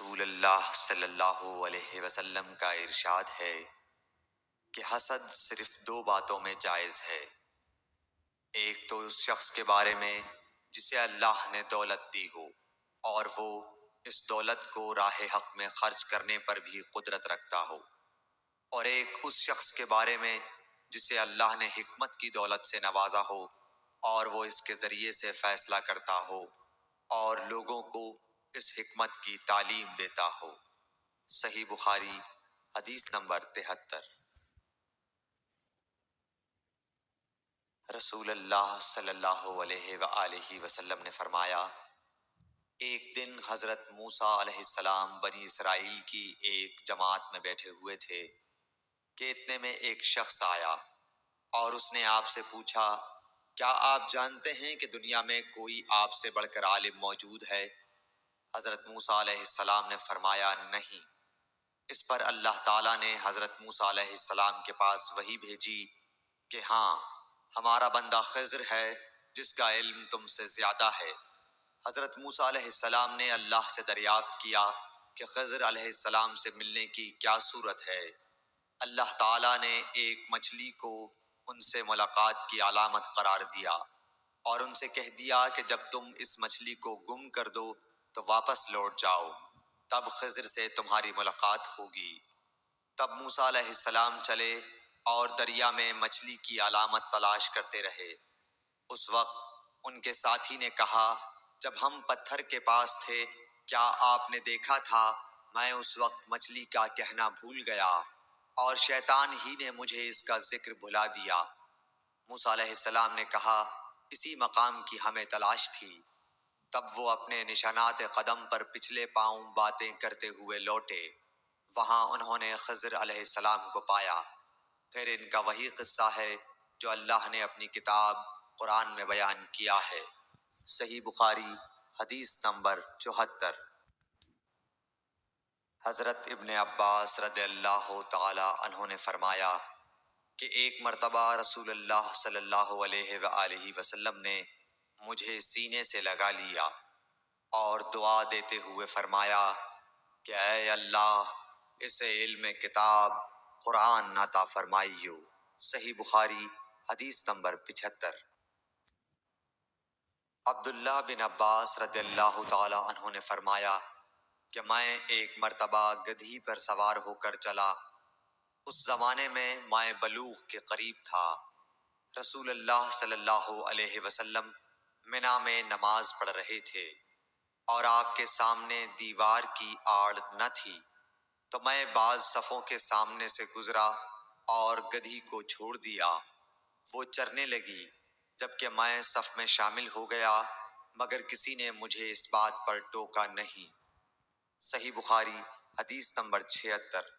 رسول اللہ صلی اللہ علیہ وسلم کا ارشاد ہے کہ حسد صرف دو باتوں میں جائز ہے۔ ایک تو اس شخص کے بارے میں جسے اللہ نے دولت دی ہو اور وہ اس دولت کو راہ حق میں خرچ کرنے پر بھی قدرت رکھتا ہو، اور ایک اس شخص کے بارے میں جسے اللہ نے حکمت کی دولت سے نوازا ہو اور وہ اس کے ذریعے سے فیصلہ کرتا ہو اور لوگوں کو اس حکمت کی تعلیم دیتا ہو۔ صحیح بخاری حدیث نمبر 73۔ رسول اللہ صلی اللہ علیہ وآلہ وسلم نے فرمایا، ایک دن حضرت موسیٰ علیہ السلام بنی اسرائیل کی ایک جماعت میں بیٹھے ہوئے تھے کہ اتنے میں ایک شخص آیا اور اس نے آپ سے پوچھا، کیا آپ جانتے ہیں کہ دنیا میں کوئی آپ سے بڑھ کر عالم موجود ہے؟ حضرت موسیٰ علیہ السلام نے فرمایا، نہیں۔ اس پر اللہ تعالیٰ نے حضرت موسیٰ علیہ السلام کے پاس وحی بھیجی کہ ہاں، ہمارا بندہ خضر ہے جس کا علم تم سے زیادہ ہے۔ حضرت موسیٰ علیہ السلام نے اللہ سے دریافت کیا کہ خضر علیہ السلام سے ملنے کی کیا صورت ہے؟ اللہ تعالیٰ نے ایک مچھلی کو ان سے ملاقات کی علامت قرار دیا اور ان سے کہہ دیا کہ جب تم اس مچھلی کو گم کر دو تو واپس لوٹ جاؤ، تب خضر سے تمہاری ملاقات ہوگی۔ تب موسیٰ علیہ السلام چلے اور دریا میں مچھلی کی علامت تلاش کرتے رہے۔ اس وقت ان کے ساتھی نے کہا، جب ہم پتھر کے پاس تھے کیا آپ نے دیکھا تھا؟ میں اس وقت مچھلی کا کہنا بھول گیا اور شیطان ہی نے مجھے اس کا ذکر بھلا دیا۔ موسیٰ علیہ السلام نے کہا، اسی مقام کی ہمیں تلاش تھی۔ تب وہ اپنے نشانات قدم پر پچھلے پاؤں باتیں کرتے ہوئے لوٹے۔ وہاں انہوں نے خضر علیہ السلام کو پایا۔ پھر ان کا وہی قصہ ہے جو اللہ نے اپنی کتاب قرآن میں بیان کیا ہے۔ صحیح بخاری حدیث نمبر 74۔ حضرت ابن عباس رضی اللہ تعالی عنہ نے فرمایا کہ ایک مرتبہ رسول اللہ صلی اللہ علیہ وآلہ وسلم نے مجھے سینے سے لگا لیا اور دعا دیتے ہوئے فرمایا کہ اے اللہ، اسے علم کتاب قرآن عطا فرمائیو۔ صحیح بخاری حدیث نمبر 75۔ عبداللہ بن عباس رضی اللہ تعالی عنہ نے فرمایا کہ میں ایک مرتبہ گدھی پر سوار ہو کر چلا۔ اس زمانے میں میں بلوغ کے قریب تھا۔ رسول اللہ صلی اللہ علیہ وسلم منی میں نماز پڑھ رہے تھے اور آپ کے سامنے دیوار کی آڑ نہ تھی، تو میں بعض صفوں کے سامنے سے گزرا اور گدھی کو چھوڑ دیا۔ وہ چرنے لگی، جبکہ میں صف میں شامل ہو گیا، مگر کسی نے مجھے اس بات پر ٹوکا نہیں۔ صحیح بخاری حدیث نمبر 76۔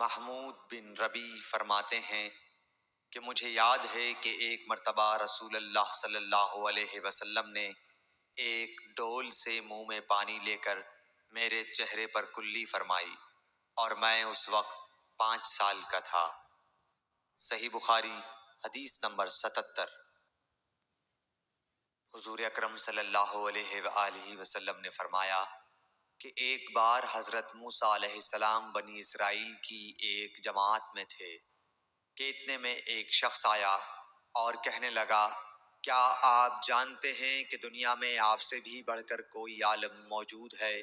محمود بن ربیع فرماتے ہیں کہ مجھے یاد ہے کہ ایک مرتبہ رسول اللہ صلی اللہ علیہ وسلم نے ایک ڈول سے منہ میں پانی لے کر میرے چہرے پر کلی فرمائی اور میں اس وقت 5 سال کا تھا۔ صحیح بخاری حدیث نمبر 77۔ حضور اکرم صلی اللہ علیہ وآلہ وسلم نے فرمایا کہ ایک بار حضرت موسیٰ علیہ السلام بنی اسرائیل کی ایک جماعت میں تھے کہ اتنے میں ایک شخص آیا اور کہنے لگا، کیا آپ جانتے ہیں کہ دنیا میں آپ سے بھی بڑھ کر کوئی عالم موجود ہے؟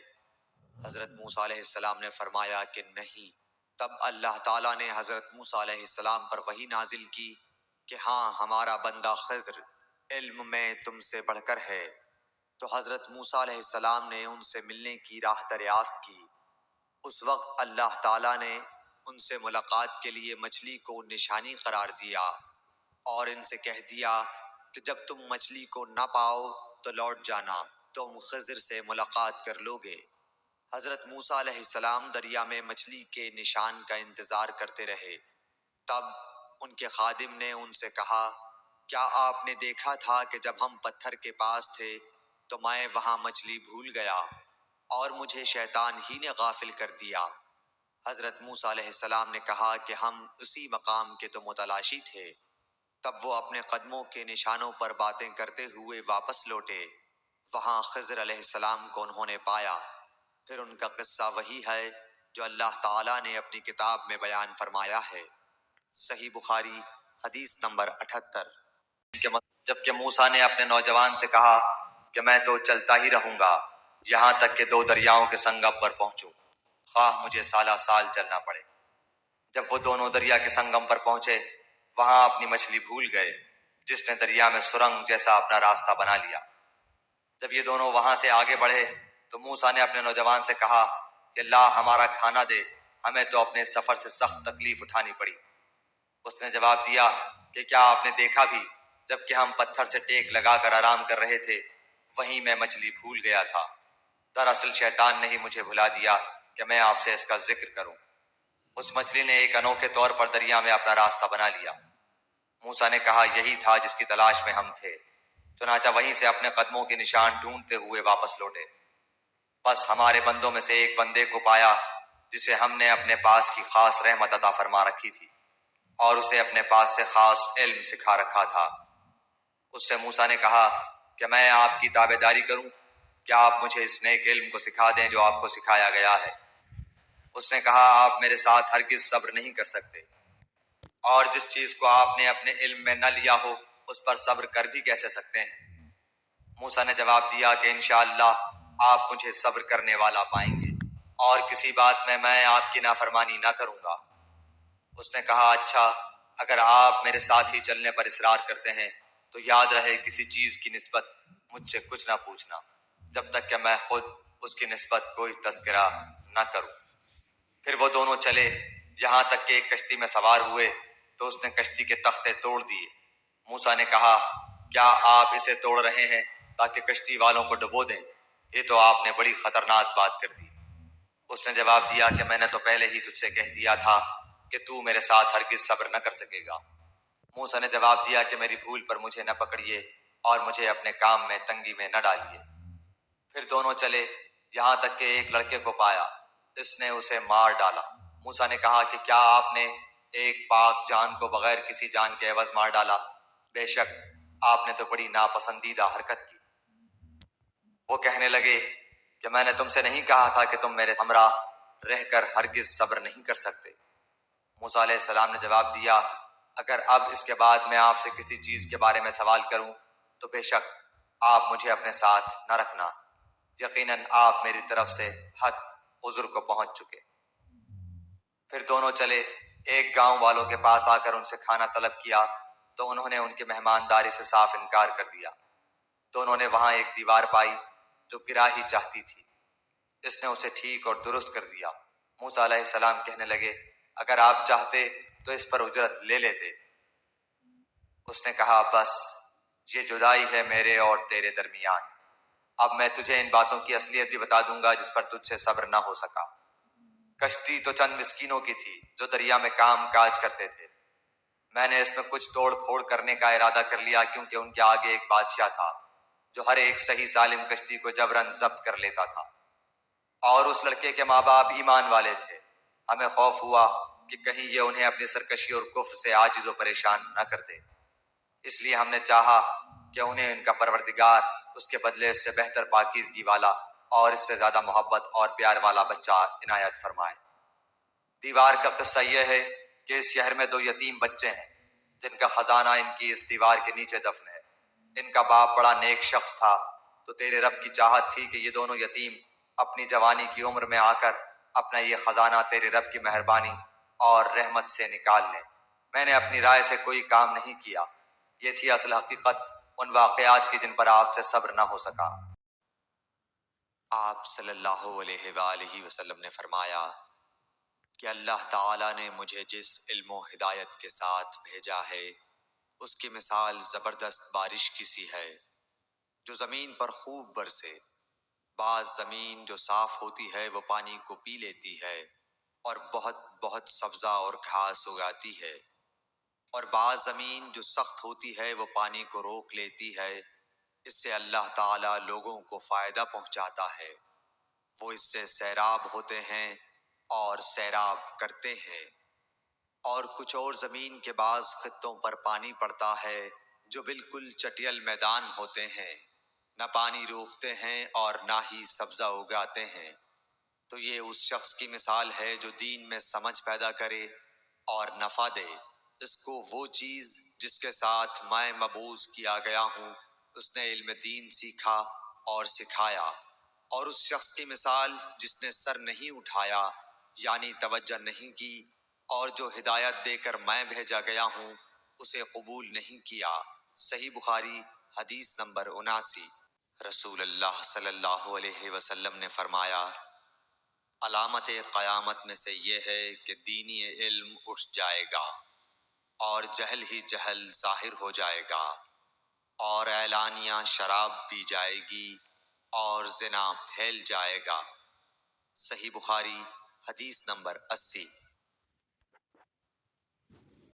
حضرت موسیٰ علیہ السلام نے فرمایا کہ نہیں۔ تب اللہ تعالیٰ نے حضرت موسیٰ علیہ السلام پر وحی نازل کی کہ ہاں، ہمارا بندہ خضر علم میں تم سے بڑھ کر ہے۔ تو حضرت موسیٰ علیہ السلام نے ان سے ملنے کی راہ دریافت کی۔ اس وقت اللہ تعالیٰ نے ان سے ملاقات کے لیے مچھلی کو نشانی قرار دیا اور ان سے کہہ دیا کہ جب تم مچھلی کو نہ پاؤ تو لوٹ جانا، تم خضر سے ملاقات کر لوگے۔ حضرت موسیٰ علیہ السلام دریا میں مچھلی کے نشان کا انتظار کرتے رہے۔ تب ان کے خادم نے ان سے کہا، کیا آپ نے دیکھا تھا کہ جب ہم پتھر کے پاس تھے تو میں وہاں مچھلی بھول گیا اور مجھے شیطان ہی نے غافل کر دیا؟ حضرت موسیٰ علیہ السلام نے کہا کہ ہم اسی مقام کے تو متلاشی تھے۔ تب وہ اپنے قدموں کے نشانوں پر باتیں کرتے ہوئے واپس لوٹے۔ وہاں خضر علیہ السلام کو انہوں نے پایا۔ پھر ان کا قصہ وہی ہے جو اللہ تعالیٰ نے اپنی کتاب میں بیان فرمایا ہے۔ صحیح بخاری حدیث نمبر 78۔ جبکہ موسیٰ نے اپنے نوجوان سے کہا کہ میں تو چلتا ہی رہوں گا یہاں تک کہ 2 دریاؤں کے سنگم پر پہنچوں، خواہ مجھے سالہ سال چلنا پڑے۔ جب وہ دونوں دریا کے سنگم پر پہنچے، وہاں اپنی مچھلی بھول گئے، جس نے دریا میں سرنگ جیسا اپنا راستہ بنا لیا۔ جب یہ دونوں وہاں سے آگے بڑھے تو موسیٰ نے اپنے نوجوان سے کہا کہ اللہ ہمارا کھانا دے، ہمیں تو اپنے سفر سے سخت تکلیف اٹھانی پڑی۔ اس نے جواب دیا کہ کیا آپ نے دیکھا بھی، جب کہ ہم پتھر سے ٹیک لگا کر آرام کر رہے تھے، وہیں میں مچھلی بھول گیا تھا۔ دراصل شیطان نے ہی مجھے بھلا دیا کہ میں آپ سے اس کا ذکر کروں۔ اس مچھلی نے ایک انوکھے طور پر دریا میں اپنا راستہ بنا لیا۔ موسیٰ نے کہا یہی تھا جس کی تلاش میں ہم تھے۔ چنانچہ وہیں سے اپنے قدموں کے نشان ڈھونڈتے ہوئے واپس لوٹے۔ بس ہمارے بندوں میں سے ایک بندے کو پایا جسے ہم نے اپنے پاس کی خاص رحمت عطا فرما رکھی تھی اور اسے اپنے پاس سے خاص علم سکھا رکھا تھا۔ اس سے موسیٰ نے کہا کہ میں آپ کی تابعداری کروں، کیا آپ مجھے اس نیک علم کو سکھا دیں جو آپ کو سکھایا گیا ہے؟ اس نے کہا آپ میرے ساتھ ہرگز صبر نہیں کر سکتے، اور جس چیز کو آپ نے اپنے علم میں نہ لیا ہو اس پر صبر کر بھی کیسے سکتے ہیں؟ موسیٰ نے جواب دیا کہ انشاءاللہ آپ مجھے صبر کرنے والا پائیں گے اور کسی بات میں آپ کی نافرمانی نہ کروں گا۔ اس نے کہا اچھا، اگر آپ میرے ساتھ ہی چلنے پر اصرار کرتے ہیں تو یاد رہے کسی چیز کی نسبت مجھ سے کچھ نہ پوچھنا جب تک کہ میں خود اس کی نسبت کوئی تذکرہ نہ کروں۔ پھر وہ دونوں چلے یہاں تک کہ ایک کشتی میں سوار ہوئے تو اس نے کشتی کے تختے توڑ دیے۔ موسیٰ نے کہا کیا آپ اسے توڑ رہے ہیں تاکہ کشتی والوں کو ڈبو دیں؟ یہ تو آپ نے بڑی خطرناک بات کر دی۔ اس نے جواب دیا کہ میں نے تو پہلے ہی تجھ سے کہہ دیا تھا کہ تو میرے ساتھ ہرگز صبر نہ کر سکے گا۔ موسیٰ نے جواب دیا کہ میری بھول پر مجھے نہ پکڑیے اور مجھے اپنے کام میں تنگی میں نہ ڈالیے۔ پھر دونوں چلے یہاں تک کہ ایک لڑکے کو پایا، اس نے اسے مار ڈالا۔ موسیٰ نے کہا کہ کیا آپ نے ایک پاک جان کو بغیر کسی جان کے عوض مار ڈالا؟ بے شک آپ نے تو بڑی ناپسندیدہ حرکت کی۔ وہ کہنے لگے کہ میں نے تم سے نہیں کہا تھا کہ تم میرے ہمراہ رہ کر ہرگز صبر نہیں کر سکتے؟ موسیٰ علیہ السلام نے جواب دیا اگر اب اس کے بعد میں آپ سے کسی چیز کے بارے میں سوال کروں تو بے شک آپ مجھے اپنے ساتھ نہ رکھنا، یقیناً آپ میری طرف سے حد عذر کو پہنچ چکے۔ پھر دونوں چلے ایک گاؤں والوں کے پاس آ کر ان سے کھانا طلب کیا تو انہوں نے ان کے مہمانداری سے صاف انکار کر دیا۔ دونوں نے وہاں ایک دیوار پائی جو گرا ہی چاہتی تھی، اس نے اسے ٹھیک اور درست کر دیا۔ موسیٰ علیہ السلام کہنے لگے اگر آپ چاہتے تو اس پر اجرت لے لیتے۔ اس نے کہا بس یہ جدائی ہے میرے اور تیرے درمیان، اب میں تجھے ان باتوں کی اصلیت بھی بتا دوں گا جس پر تجھ سے صبر نہ ہو سکا۔ کشتی تو چند مسکینوں کی تھی جو دریا میں کام کاج کرتے تھے، میں نے اس میں کچھ توڑ پھوڑ کرنے کا ارادہ کر لیا کیونکہ ان کے آگے ایک بادشاہ تھا جو ہر ایک صحیح سالم کشتی کو جبراً ضبط کر لیتا تھا، اور اس لڑکے کے ماں باپ ایمان والے تھے۔ ہمیں خوف ہوا کہ کہیں یہ انہیں اپنی سرکشی اور کفر سے عاجز و پریشان نہ کر دے، اس لیے ہم نے چاہا کہ انہیں ان کا پروردگار اس کے بدلے اس سے بہتر پاکیزگی والا اور اس سے زیادہ محبت اور پیار والا بچہ عنایت فرمائے۔ دیوار کا قصہ یہ ہے کہ اس شہر میں 2 یتیم بچے ہیں جن کا خزانہ ان کی اس دیوار کے نیچے دفن ہے۔ ان کا باپ بڑا نیک شخص تھا، تو تیرے رب کی چاہت تھی کہ یہ دونوں یتیم اپنی جوانی کی عمر میں آ کر اپنا یہ خزانہ تیرے رب کی مہربانی اور رحمت سے نکال لیں۔ میں نے اپنی رائے سے کوئی کام نہیں کیا، یہ تھی اصل حقیقت ان واقعات کی جن پر آپ سے صبر نہ ہو سکا۔ آپ صلی اللہ علیہ وآلہ وسلم نے فرمایا کہ اللہ تعالیٰ نے مجھے جس علم و ہدایت کے ساتھ بھیجا ہے اس کی مثال زبردست بارش کی سی ہے جو زمین پر خوب برسے۔ بعض زمین جو صاف ہوتی ہے وہ پانی کو پی لیتی ہے اور بہت بہت سبزہ اور گھاس اگاتی ہے، اور بعض زمین جو سخت ہوتی ہے وہ پانی کو روک لیتی ہے۔ اس سے اللہ تعالیٰ لوگوں کو فائدہ پہنچاتا ہے، وہ اس سے سیراب ہوتے ہیں اور سیراب کرتے ہیں۔ اور کچھ اور زمین کے بعض خطوں پر پانی پڑتا ہے جو بالکل چٹیل میدان ہوتے ہیں، نہ پانی روکتے ہیں اور نہ ہی سبزہ اگاتے ہیں، تو یہ اس شخص کی مثال ہے جو دین میں سمجھ پیدا کرے اور نفع دے اس کو وہ چیز جس کے ساتھ میں مبعوث کیا گیا ہوں۔ اس نے علم دین سیکھا اور سکھایا، اور اس شخص کی مثال جس نے سر نہیں اٹھایا یعنی توجہ نہیں کی، اور جو ہدایت دے کر میں بھیجا گیا ہوں اسے قبول نہیں کیا۔ صحیح بخاری حدیث نمبر 79۔ رسول اللہ صلی اللہ علیہ وسلم نے فرمایا، علامت قیامت میں سے یہ ہے کہ دینی علم اٹھ جائے گا اور جہل ہی جہل ظاہر ہو جائے گا، اور اعلانیہ شراب پی جائے گی اور زنا پھیل جائے گا۔ صحیح بخاری حدیث نمبر 80۔